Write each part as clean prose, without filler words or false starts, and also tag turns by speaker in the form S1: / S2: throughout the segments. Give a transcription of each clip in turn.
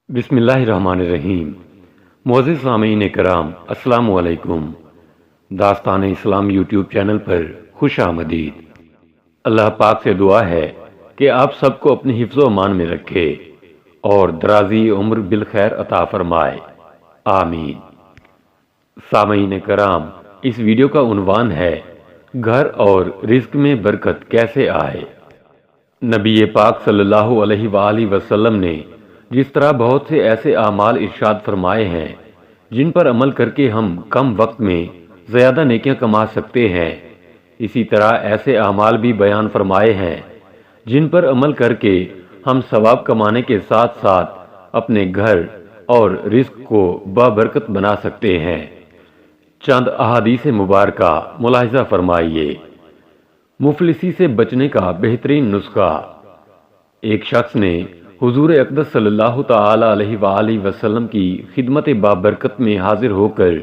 S1: بسم اللہ الرحمن الرحیم۔ معزز سامعین کرام، السلام علیکم۔ داستان اسلام یوٹیوب چینل پر خوش آمدید۔ اللہ پاک سے دعا ہے کہ آپ سب کو اپنے حفظ و امان میں رکھے اور درازی عمر بالخیر عطا فرمائے، آمین۔ سامعین کرام، اس ویڈیو کا عنوان ہے گھر اور رزق میں برکت کیسے آئے۔ نبی پاک صلی اللہ علیہ وآلہ وسلم نے جس طرح بہت سے ایسے اعمال ارشاد فرمائے ہیں جن پر عمل کر کے ہم کم وقت میں زیادہ نیکیاں کما سکتے ہیں، اسی طرح ایسے اعمال بھی بیان فرمائے ہیں جن پر عمل کر کے ہم ثواب کمانے کے ساتھ ساتھ اپنے گھر اور رزق کو بابرکت بنا سکتے ہیں۔ چند احادیث مبارکہ ملاحظہ فرمائیے۔ مفلسی سے بچنے کا بہترین نسخہ۔ ایک شخص نے حضور اقدس صلی اللہ تعالی علیہ وآلہ وسلم کی خدمت بابرکت میں حاضر ہو کر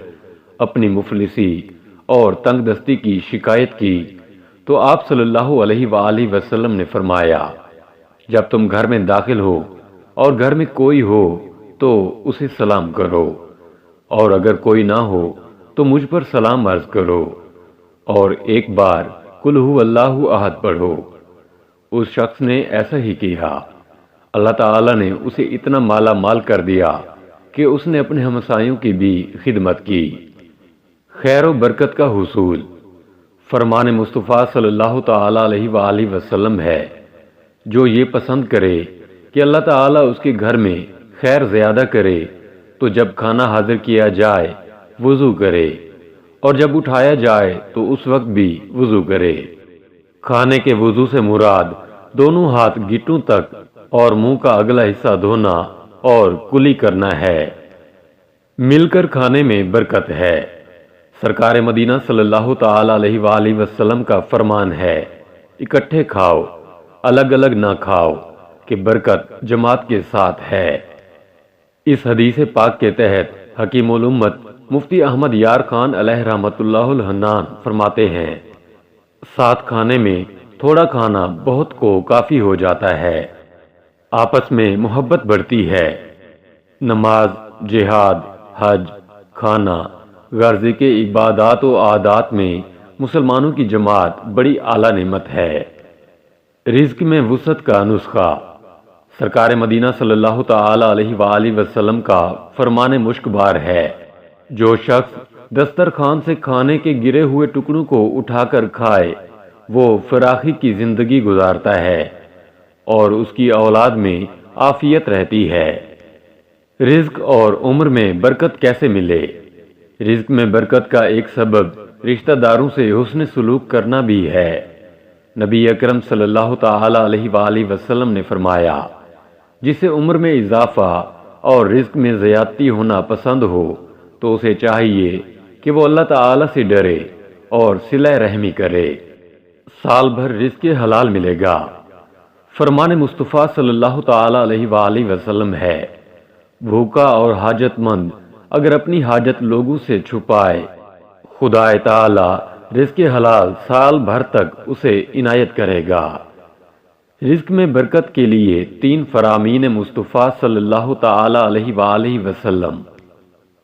S1: اپنی مفلسی اور تنگ دستی کی شکایت کی تو آپ صلی اللہ علیہ وآلہ وسلم نے فرمایا، جب تم گھر میں داخل ہو اور گھر میں کوئی ہو تو اسے سلام کرو، اور اگر کوئی نہ ہو تو مجھ پر سلام عرض کرو، اور ایک بار قل هو اللہ احد پڑھو۔ اس شخص نے ایسا ہی کیا۔ اللہ تعالیٰ نے اسے اتنا مالا مال کر دیا کہ اس نے اپنے ہمسایوں کی بھی خدمت کی۔ خیر و برکت کا حصول۔ فرمان مصطفیٰ صلی اللہ تعالیٰ علیہ وآلہ وسلم ہے، جو یہ پسند کرے کہ اللہ تعالیٰ اس کے گھر میں خیر زیادہ کرے تو جب کھانا حاضر کیا جائے وضو کرے، اور جب اٹھایا جائے تو اس وقت بھی وضو کرے۔ کھانے کے وضو سے مراد دونوں ہاتھ گھٹنوں تک اور منہ کا اگلا حصہ دھونا اور کلی کرنا ہے۔ مل کر کھانے میں برکت ہے۔ سرکار مدینہ صلی اللہ تعالی علیہ وآلہ وسلم کا فرمان ہے، اکٹھے کھاؤ، الگ الگ نہ کھاؤ، کہ برکت جماعت کے ساتھ ہے۔ اس حدیث پاک کے تحت حکیم الامت مفتی احمد یار خان علیہ رحمۃ اللہ الحنان فرماتے ہیں، ساتھ کھانے میں تھوڑا کھانا بہت کو کافی ہو جاتا ہے۔ آپس میں محبت بڑھتی ہے۔ نماز، جہاد، حج، کھانا، غرض کے عبادات و عادات میں مسلمانوں کی جماعت بڑی اعلیٰ نعمت ہے۔ رزق میں وسعت کا نسخہ۔ سرکار مدینہ صلی اللہ تعالی علیہ وآلہ وسلم کا فرمان مشک بار ہے، جو شخص دسترخوان سے کھانے کے گرے ہوئے ٹکڑوں کو اٹھا کر کھائے وہ فراخی کی زندگی گزارتا ہے اور اس کی اولاد میں عافیت رہتی ہے۔ رزق اور عمر میں برکت کیسے ملے؟ رزق میں برکت کا ایک سبب رشتہ داروں سے حسن سلوک کرنا بھی ہے۔ نبی اکرم صلی اللہ تعالی علیہ وآلہ وسلم نے فرمایا، جسے عمر میں اضافہ اور رزق میں زیادتی ہونا پسند ہو تو اسے چاہیے کہ وہ اللہ تعالی سے ڈرے اور صلہ رحمی کرے۔ سال بھر رزق حلال ملے گا۔ فرمان مصطفیٰ صلی اللہ تعالی علیہ وآلہ وسلم ہے، بھوکا اور حاجت مند اگر اپنی حاجت لوگوں سے چھپائے، خدا تعالی رزق حلال سال بھر تک اسے عنایت کرے گا۔ رزق میں برکت کے لیے 3 فرامین مصطفیٰ صلی اللہ تعالی علیہ وآلہ وسلم۔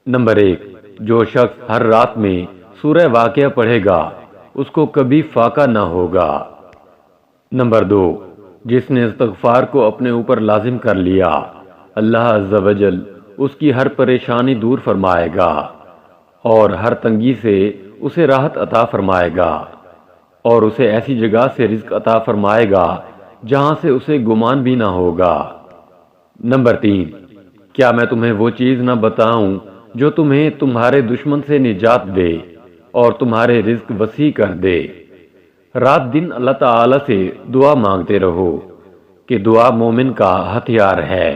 S1: نمبر 1، جو شخص ہر رات میں سورہ واقعہ پڑھے گا اس کو کبھی فاقہ نہ ہوگا۔ نمبر 2، جس نے استغفار کو اپنے اوپر لازم کر لیا، اللہ عز و جل اس کی ہر پریشانی دور فرمائے گا اور ہر تنگی سے اسے راحت عطا فرمائے گا، اور اسے ایسی جگہ سے رزق عطا فرمائے گا جہاں سے اسے گمان بھی نہ ہوگا۔ نمبر 3، کیا میں تمہیں وہ چیز نہ بتاؤں جو تمہیں تمہارے دشمن سے نجات دے اور تمہارے رزق وسیع کر دے؟ رات دن اللہ تعالی سے دعا مانگتے رہو کہ دعا مومن کا ہتھیار ہے۔